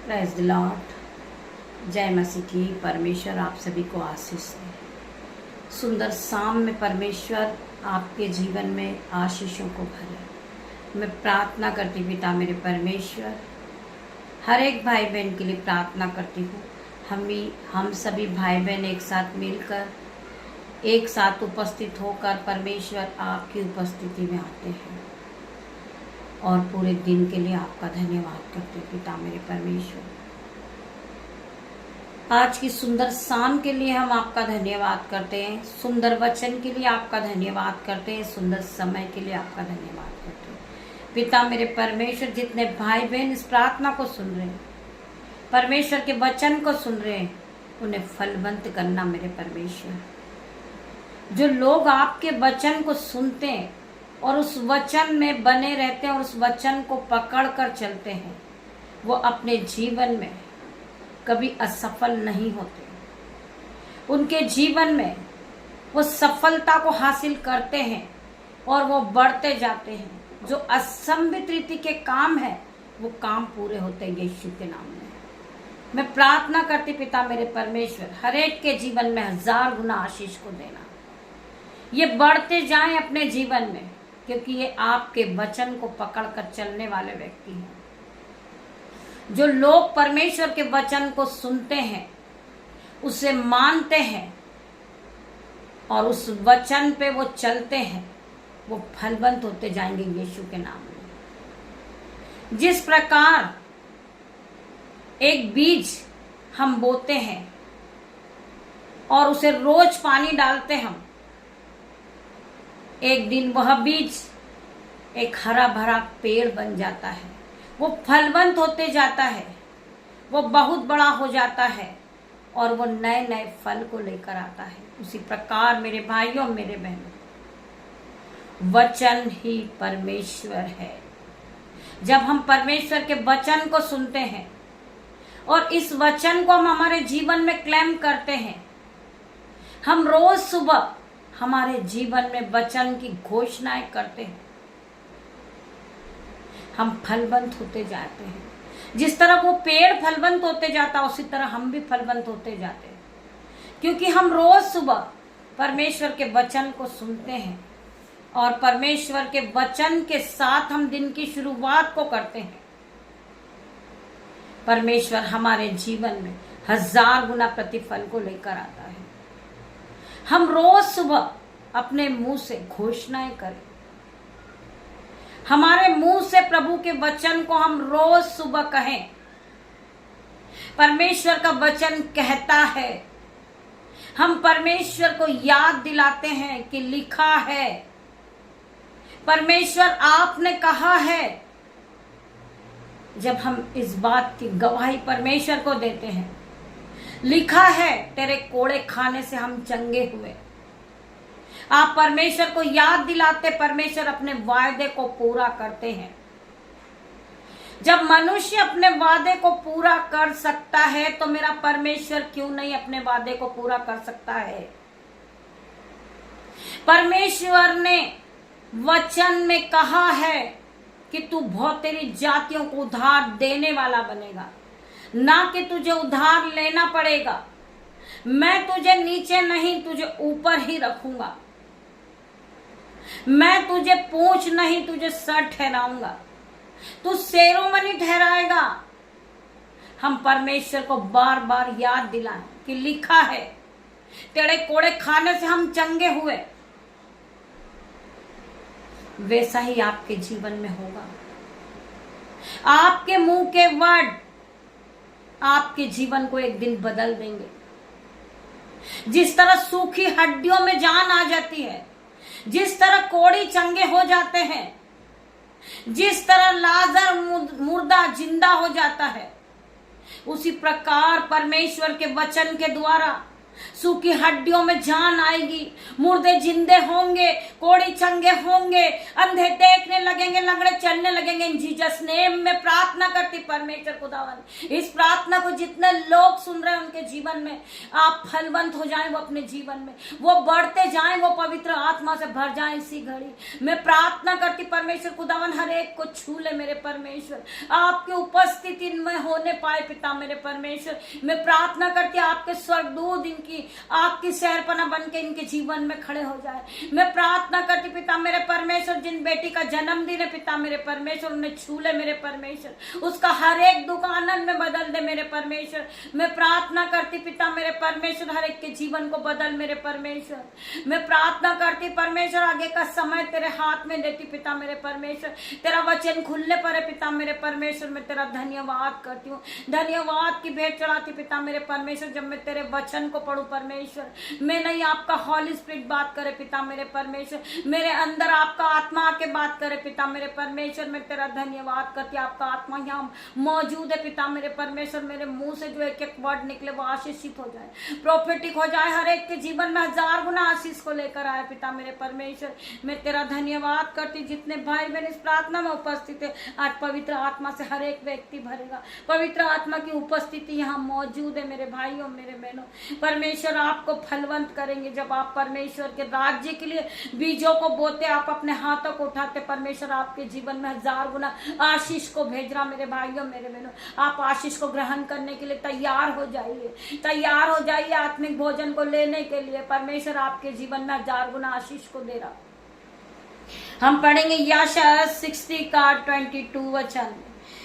Praise the Lord. जय मसीह की। परमेश्वर आप सभी को आशीष दे। सुंदर शाम में परमेश्वर आपके जीवन में आशीषों को भरे। मैं प्रार्थना करती पिता मेरे परमेश्वर, हर एक भाई बहन के लिए प्रार्थना करती हूँ। हम सभी भाई बहन एक साथ मिलकर एक साथ उपस्थित होकर परमेश्वर आपकी उपस्थिति में आते हैं और पूरे दिन के लिए आपका धन्यवाद करते हैं पिता मेरे परमेश्वर। आज की सुंदर शाम के लिए हम आपका धन्यवाद करते हैं, सुंदर वचन के लिए आपका धन्यवाद करते हैं, सुंदर समय के लिए आपका धन्यवाद करते हैं पिता मेरे परमेश्वर। जितने भाई बहन इस प्रार्थना को सुन रहे हैं, परमेश्वर के वचन को सुन रहे हैं, उन्हें फलवंत करना मेरे परमेश्वर। जो लोग आपके वचन को सुनते हैं और उस वचन में बने रहते हैं और उस वचन को पकड़ कर चलते हैं, वो अपने जीवन में कभी असफल नहीं होते। उनके जीवन में वो सफलता को हासिल करते हैं और वो बढ़ते जाते हैं। जो असंभित रीति के काम है वो काम पूरे होते हैं यीशु के नाम में। मैं प्रार्थना करती पिता मेरे परमेश्वर, हर एक के जीवन में 1000 गुना आशीष को देना। ये बढ़ते जाएं अपने जीवन में, क्योंकि ये आपके वचन को पकड़कर चलने वाले व्यक्ति हैं। जो लोग परमेश्वर के वचन को सुनते हैं, उसे मानते हैं और उस वचन पे वो चलते हैं, वो फलवंत होते जाएंगे यीशु के नाम में। जिस प्रकार एक बीज हम बोते हैं और उसे रोज पानी डालते हम, एक दिन वह बीज एक हरा भरा पेड़ बन जाता है, वो फलवंत होते जाता है, वो बहुत बड़ा हो जाता है और वो नए नए फल को लेकर आता है। उसी प्रकार मेरे भाइयों मेरे बहनों, वचन ही परमेश्वर है। जब हम परमेश्वर के वचन को सुनते हैं और इस वचन को हम हमारे जीवन में क्लेम करते हैं, हम रोज सुबह हमारे जीवन में वचन की घोषणाएं करते हैं, हम फलवंत होते जाते हैं। जिस तरह वो पेड़ फलवंत होते जाता, उसी तरह हम भी फलवंत होते जाते हैं, क्योंकि हम रोज सुबह परमेश्वर के वचन को सुनते हैं और परमेश्वर के वचन के साथ हम दिन की शुरुआत को करते हैं। परमेश्वर हमारे जीवन में 1000 गुना प्रतिफल को लेकर आता है। हम रोज सुबह अपने मुंह से घोषणाएं करें, हमारे मुंह से प्रभु के वचन को हम रोज सुबह कहें। परमेश्वर का वचन कहता है, हम परमेश्वर को याद दिलाते हैं कि लिखा है, परमेश्वर आपने कहा है। जब हम इस बात की गवाही परमेश्वर को देते हैं, लिखा है तेरे कोड़े खाने से हम चंगे हुए, आप परमेश्वर को याद दिलाते, परमेश्वर अपने वायदे को पूरा करते हैं। जब मनुष्य अपने वादे को पूरा कर सकता है, तो मेरा परमेश्वर क्यों नहीं अपने वादे को पूरा कर सकता है। परमेश्वर ने वचन में कहा है कि तू बहुत तेरी जातियों को उधार देने वाला बनेगा, ना कि तुझे उधार लेना पड़ेगा। मैं तुझे नीचे नहीं, तुझे ऊपर ही रखूंगा। मैं तुझे पूंछ नहीं, तुझे सर ठहराऊंगा। तू शिरोमणि ठहराएगा। हम परमेश्वर को बार बार याद दिलाएं कि लिखा है तेरे कोड़े खाने से हम चंगे हुए। वैसा ही आपके जीवन में होगा। आपके मुंह के वर्ड आपके जीवन को एक दिन बदल देंगे। जिस तरह सूखी हड्डियों में जान आ जाती है, जिस तरह कोढ़ी चंगे हो जाते हैं, जिस तरह लाजर मुर्दा जिंदा हो जाता है, उसी प्रकार परमेश्वर के वचन के द्वारा सूखी हड्डियों में जान आएगी, मुर्दे जिंदे होंगे, कोड़ी चंगे होंगे, अंधे देखने लगेंगे, लंगड़े चलने लगेंगे। इन जीसस नेम में प्रार्थना करती परमेश्वर खुदावन, इस प्रार्थना को जितने लोग सुन रहे हैं उनके जीवन में आप फलवंत हो जाएं, वो अपने जीवन में वो बढ़ते जाएं, वो पवित्र आत्मा से भर जाएं। इसी घड़ी मैं प्रार्थना करती परमेश्वर खुदावन हर एक को छू ले मेरे परमेश्वर, आपकी उपस्थिति में होने पाए पिता मेरे परमेश्वर। मैं प्रार्थना करती आपके स्वर्गदूत इनकी आपकी शहरपना बन के इनके जीवन में खड़े हो जाए। मैं प्रार्थना करती पिता मेरे परमेश्वर, जिन बेटी का जन्मदिन है पिता मेरे परमेश्वर, उन्हें छू ले मेरे परमेश्वर, उसका हर एक दुख आनंद में बदल दे मेरे परमेश्वर। मैं प्रार्थना करती पिता मेरे परमेश्वर हर एक के जीवन को बदल मेरे परमेश्वर। मैं प्रार्थना करती परमेश्वर आगे का समय तेरे हाथ में देती पिता मेरे परमेश्वर, तेरा वचन खुलने पर है पिता मेरे परमेश्वर। मैं तेरा धन्यवाद करती हूँ, धन्यवाद की भेंट चढ़ाती पिता मेरे परमेश्वर। जब मैं तेरे वचन को पढ़ूं परमेश्वर, मैं नहीं आपका हॉली स्पिरिट बात करे पिता मेरे परमेश्वर, मेरे अंदर आपका आत्मा आके बात करे पिता मेरे परमेश्वर। मैं तेरा धन्यवाद करती, आपका आत्मा यहाँ मौजूद है पिता मेरे परमेश्वर। मेरे मुंह से जो एक एक वर्ड निकले वो आशीषित हो जाए, प्रोफेटिक हो जाए, हर एक के जीवन में 1000 गुना आशीष को लेकर आए पिता मेरे परमेश्वर। मैं तेरा धन्यवाद करती, जितने भाई बहन इस प्रार्थना में उपस्थित है आज पवित्र आत्मा से हर एक व्यक्ति भरेगा, पवित्र आत्मा की उपस्थिति यहाँ मौजूद है मेरे भाइयों मेरे बहनों। परमेश्वर आपको फलवंत करेंगे जब आप परमेश्वर के राज्य के लिए बीजों को बोते, आप अपने हाथों को उठाते, परमेश्वर आपके जीवन में 1000 गुना आशीष को भेज रहा मेरे भाइयों मेरे बहनों। आप आशीष को ग्रहण करने के लिए तैयार हो जाइए, तैयार हो जाइए आत्मिक भोजन को लेने के लिए। परमेश्वर आपके जीवन में 1000 गुना आशीष को दे रहा। हम पढ़ेंगे यशायाह 60 का 22 वचन,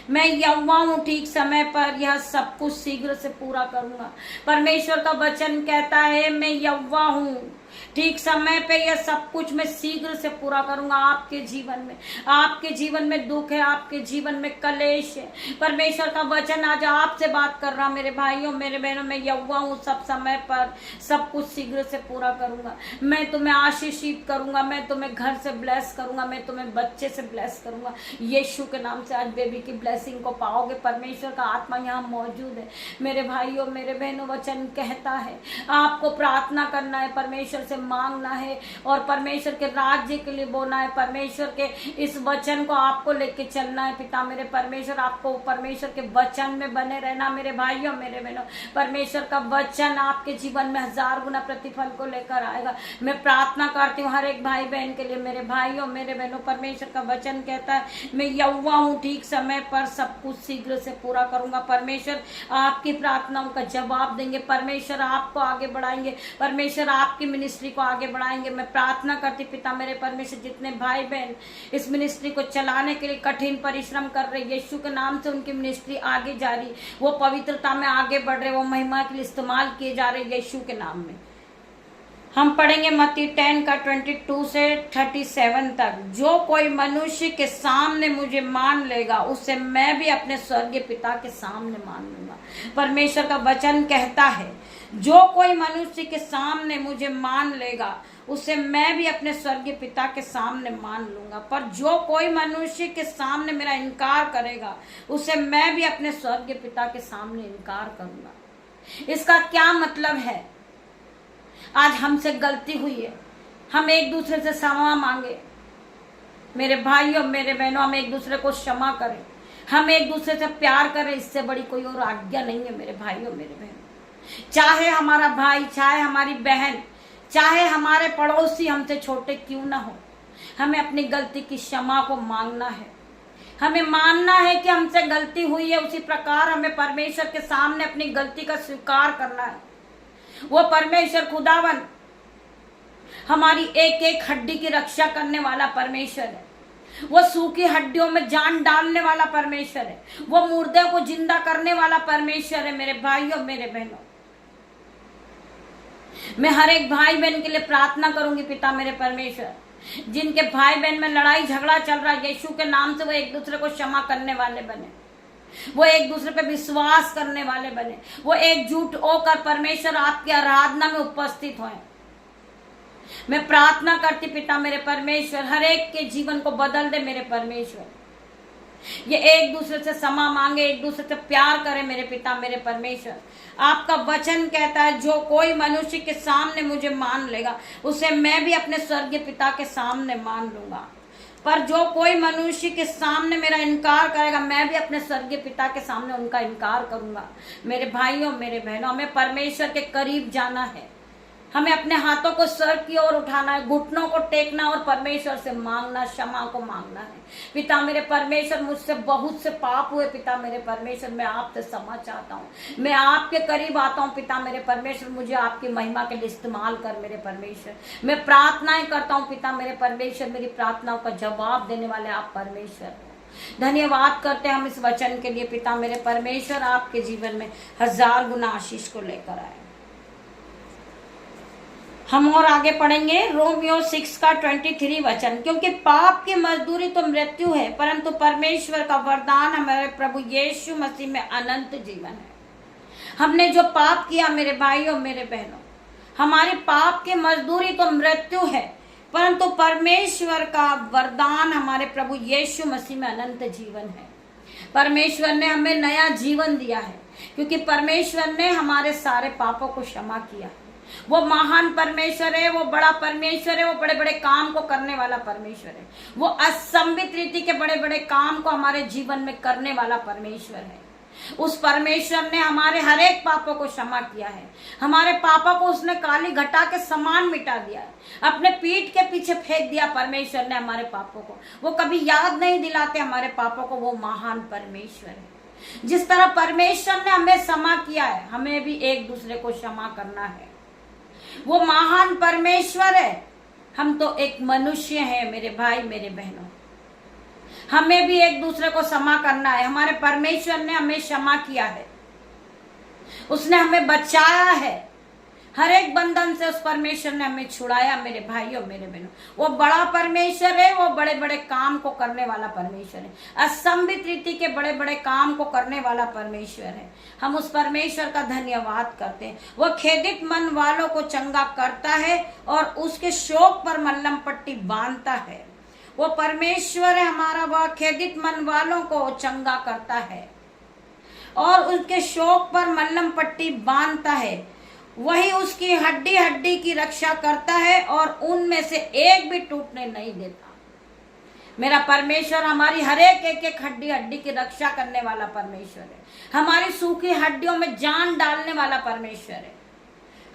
मैं यहोवा हूँ, ठीक समय पर यह सब कुछ शीघ्र से पूरा करूंगा। परमेश्वर का वचन कहता है मैं यहोवा हूँ, ठीक समय पे यह सब कुछ मैं शीघ्र से पूरा करूंगा। आपके जीवन में, आपके जीवन में दुख है, आपके जीवन में कलेश है, परमेश्वर का वचन आज आपसे बात कर रहा मेरे भाइयों मेरे बहनों। मैं यहोवा हूँ, सब समय पर सब कुछ शीघ्र से पूरा करूंगा। मैं तुम्हें आशीषित करूंगा, मैं तुम्हें घर से ब्लेस करूंगा, मैं तुम्हें बच्चे से ब्लेस करूंगा। यीशु के नाम से आज बेबी की ब्लेसिंग को पाओगे। परमेश्वर का आत्मा यहाँ मौजूद है मेरे भाइयों मेरे बहनों। वचन कहता है आपको प्रार्थना करना है, परमेश्वर से मांगना है और परमेश्वर के राज्य के लिए बोलना है। परमेश्वर के इस वचन को आपको लेके चलना है पिता मेरे परमेश्वर। आपको परमेश्वर के वचन में बने रहना मेरे भाइयों मेरे बहनों। परमेश्वर का वचन आपके जीवन में 1000 गुना प्रतिफल को लेकर आएगा। मैं प्रार्थना करती हूँ हर एक भाई बहन के लिए मेरे भाइयों मेरे बहनों। परमेश्वर का वचन कहता है मैं यहोवा हूँ, ठीक समय पर सब कुछ शीघ्र से पूरा करूंगा। परमेश्वर आपकी प्रार्थनाओं का जवाब देंगे, परमेश्वर आपको आगे बढ़ाएंगे, परमेश्वर आपकी मिनिस्ट्री को आगे बढ़ाएंगे। मैं प्रार्थना करती पिता मेरे परमेश्वर, जितने भाई बहन इस मिनिस्ट्री को चलाने के लिए कठिन परिश्रम कर रहे, यीशु के नाम से उनकी मिनिस्ट्री आगे जा रही, वो पवित्रता में आगे बढ़ रहे, वो महिमा के लिए इस्तेमाल किए जा रहे यीशु के नाम में। हम पढ़ेंगे मत्ती 10 का 22 से 37 तक। जो कोई मनुष्य के सामने मुझे मान लेगा उसे मैं भी अपने स्वर्गीय पिता के सामने मान लूंगा। परमेश्वर का वचन कहता है जो कोई मनुष्य के सामने मुझे मान लेगा उसे मैं भी अपने स्वर्गीय पिता के सामने मान लूंगा। पर जो कोई मनुष्य के सामने मेरा इनकार करेगा उसे मैं भी अपने स्वर्गीय पिता के सामने इनकार करूंगा। इसका क्या मतलब है? आज हमसे गलती हुई है, हम एक दूसरे से क्षमा मांगे मेरे भाइयों मेरे बहनों, हम एक दूसरे को क्षमा करें, हम एक दूसरे से प्यार करें। इससे बड़ी कोई और आज्ञा नहीं है मेरे भाइयों मेरे बहनों। चाहे हमारा भाई, चाहे हमारी बहन, चाहे हमारे पड़ोसी हमसे छोटे क्यों ना हो, हमें अपनी गलती की क्षमा को मांगना है। हमें मानना है कि हमसे गलती हुई है, उसी प्रकार हमें परमेश्वर के सामने अपनी गलती का स्वीकार करना है। वो परमेश्वर खुदावन हमारी एक एक हड्डी की रक्षा करने वाला परमेश्वर है। वो सूखी हड्डियों में जान डालने वाला परमेश्वर है। वो मुर्दे को जिंदा करने वाला परमेश्वर है मेरे भाइयों मेरे बहनों। मैं हर एक भाई बहन के लिए प्रार्थना करूंगी पिता मेरे परमेश्वर, जिनके भाई बहन में लड़ाई झगड़ा चल रहा है, यीशु के नाम से वो एक दूसरे को क्षमा करने वाले बने, वो एक दूसरे पे विश्वास करने वाले बने, वो एकजुट होकर परमेश्वर आपकी आराधना में उपस्थित हों। मैं प्रार्थना करती पिता मेरे परमेश्वर हर एक के जीवन को बदल दे मेरे परमेश्वर। ये एक दूसरे से क्षमा मांगे, एक दूसरे से प्यार करें मेरे पिता मेरे परमेश्वर। आपका वचन कहता है जो कोई मनुष्य के सामने मुझे मान लेगा उसे मैं भी अपने स्वर्गीय पिता के सामने मान लूंगा। पर जो कोई मनुष्य के सामने मेरा इनकार करेगा मैं भी अपने स्वर्गीय पिता के सामने उनका इनकार करूंगा। मेरे भाइयों मेरे बहनों, हमें परमेश्वर के करीब जाना है। हमें अपने हाथों को स्वर्ग की ओर उठाना है, घुटनों को टेकना और परमेश्वर से मांगना, क्षमा को मांगना है। पिता मेरे परमेश्वर, मुझसे बहुत से पाप हुए पिता मेरे परमेश्वर, मैं आपसे क्षमा चाहता हूँ, मैं आपके करीब आता हूँ पिता मेरे परमेश्वर, मुझे आपकी महिमा के लिए इस्तेमाल कर मेरे परमेश्वर। मैं प्रार्थनाएं करता हूँ पिता मेरे परमेश्वर, मेरी प्रार्थनाओं का जवाब देने वाले आप परमेश्वर हो। धन्यवाद करते हैं हम इस वचन के लिए पिता मेरे परमेश्वर, आपके जीवन में 1000 गुना आशीष को लेकर आए। हम और आगे पढ़ेंगे रोमियो 6 का 23 वचन। क्योंकि पाप की मजदूरी तो मृत्यु है, परंतु परमेश्वर का वरदान हमारे प्रभु यीशु मसीह में अनंत जीवन है। हमने जो पाप किया मेरे भाइयों मेरे बहनों, हमारी पाप की मजदूरी तो मृत्यु है, परंतु परमेश्वर का वरदान हमारे प्रभु यीशु मसीह में अनंत जीवन है। परमेश्वर ने हमें नया जीवन दिया है क्योंकि परमेश्वर ने हमारे सारे पापों को क्षमा किया है। वो महान परमेश्वर है, वो बड़ा परमेश्वर है, वो बड़े बड़े काम को करने वाला परमेश्वर है। वो असंभित रीति के बड़े बड़े काम को हमारे जीवन में करने वाला परमेश्वर है। उस परमेश्वर ने हमारे हर एक पापों को क्षमा किया है। हमारे पापों को उसने काली घटा के समान मिटा दिया है, अपने पीठ के पीछे फेंक दिया परमेश्वर ने हमारे पापों को। वो कभी याद नहीं दिलाते हमारे पापों को। वो महान परमेश्वर है। जिस तरह परमेश्वर ने हमें क्षमा किया है, हमें भी एक दूसरे को क्षमा करना है। वो महान परमेश्वर है, हम तो एक मनुष्य हैं मेरे भाई मेरे बहनों। हमें भी एक दूसरे को क्षमा करना है। हमारे परमेश्वर ने हमें क्षमा किया है, उसने हमें बचाया है। हर एक बंधन से उस परमेश्वर ने हमें छुड़ाया मेरे भाइयों मेरे बहनों। वो बड़ा परमेश्वर है, वो बड़े बड़े काम को करने वाला परमेश्वर है। असंभित रीति के बड़े बड़े काम को करने वाला परमेश्वर है। हम उस परमेश्वर का धन्यवाद करते हैं। वो खेदित मन वालों को चंगा करता है और उसके शोक पर मल्लम पट्टी बांधता है। वो परमेश्वर है हमारा, वह खेदित मन वालों को चंगा करता है और उनके शोक पर मल्लम पट्टी बांधता है। वही उसकी हड्डी हड्डी की रक्षा करता है और उनमें से एक भी टूटने नहीं देता। मेरा परमेश्वर हमारी हर एक हड्डी हड्डी की रक्षा करने वाला परमेश्वर है। हमारी सूखी हड्डियों में जान डालने वाला परमेश्वर है।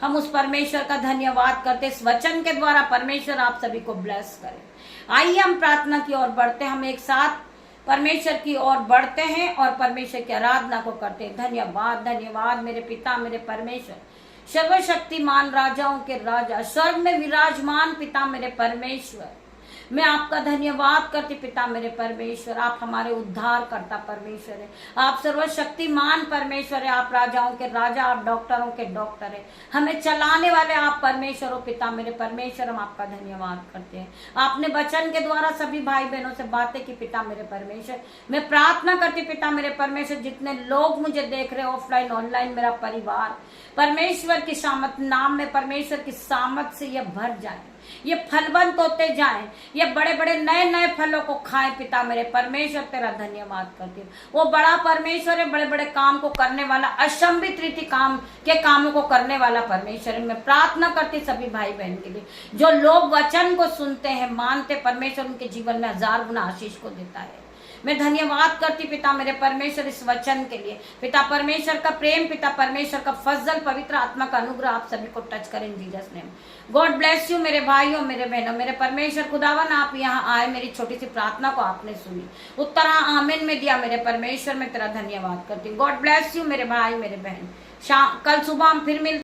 हम उस परमेश्वर का धन्यवाद करते। इस वचन के द्वारा परमेश्वर आप सभी को ब्लेस करे। आइए हम प्रार्थना की ओर बढ़ते हैं। हम एक साथ परमेश्वर की ओर बढ़ते हैं और परमेश्वर की आराधना को करते हैं। धन्यवाद धन्यवाद मेरे पिता मेरे परमेश्वर, सर्वशक्तिमान राजाओं के राजा, स्वर्ग में विराजमान पिता मेरे परमेश्वर, मैं आपका धन्यवाद करती पिता मेरे परमेश्वर। आप हमारे उद्धार करता परमेश्वर है, आप सर्वशक्तिमान परमेश्वर है, आप राजाओं के राजा, आप डॉक्टरों के डॉक्टर है, हमें चलाने वाले आप परमेश्वर हो पिता मेरे परमेश्वर। हम आपका धन्यवाद करते हैं। आपने वचन के द्वारा सभी भाई बहनों से बातें की पिता मेरे परमेश्वर। मैं प्रार्थना करती पिता मेरे परमेश्वर, जितने लोग मुझे देख रहे ऑफलाइन ऑनलाइन, मेरा परिवार परमेश्वर की सामत नाम में परमेश्वर की सामत से ये भर जाए, ये फलवंत होते जाएं, ये बड़े बड़े नए नए फलों को खाएं पिता मेरे परमेश्वर। तेरा धन्यवाद करती हूँ। वो बड़ा परमेश्वर है, बड़े बड़े काम को करने वाला, असंभित रीति काम के कामों को करने वाला परमेश्वर है। मैं प्रार्थना करती सभी भाई बहन के लिए, जो लोग वचन को सुनते हैं मानते, परमेश्वर उनके जीवन में 1000 गुना आशीष को देता है। मैं धन्यवाद करती पिता मेरे परमेश्वर इस वचन के लिए। पिता परमेश्वर का प्रेम, पिता परमेश्वर का फजल, पवित्र आत्मा का अनुग्रह आप सभी को टच करें इन Jesus name. God bless you मेरे भाइयों मेरे बहनों। मेरे परमेश्वर खुदावन आप यहाँ आए, मेरी छोटी सी प्रार्थना को आपने सुनी, उत्तर आमीन में दिया मेरे परमेश्वर। मैं तेरा धन्यवाद करती हूँ। गॉड ब्लेस यू मेरे भाई मेरे बहन। कल सुबह हम फिर मिलते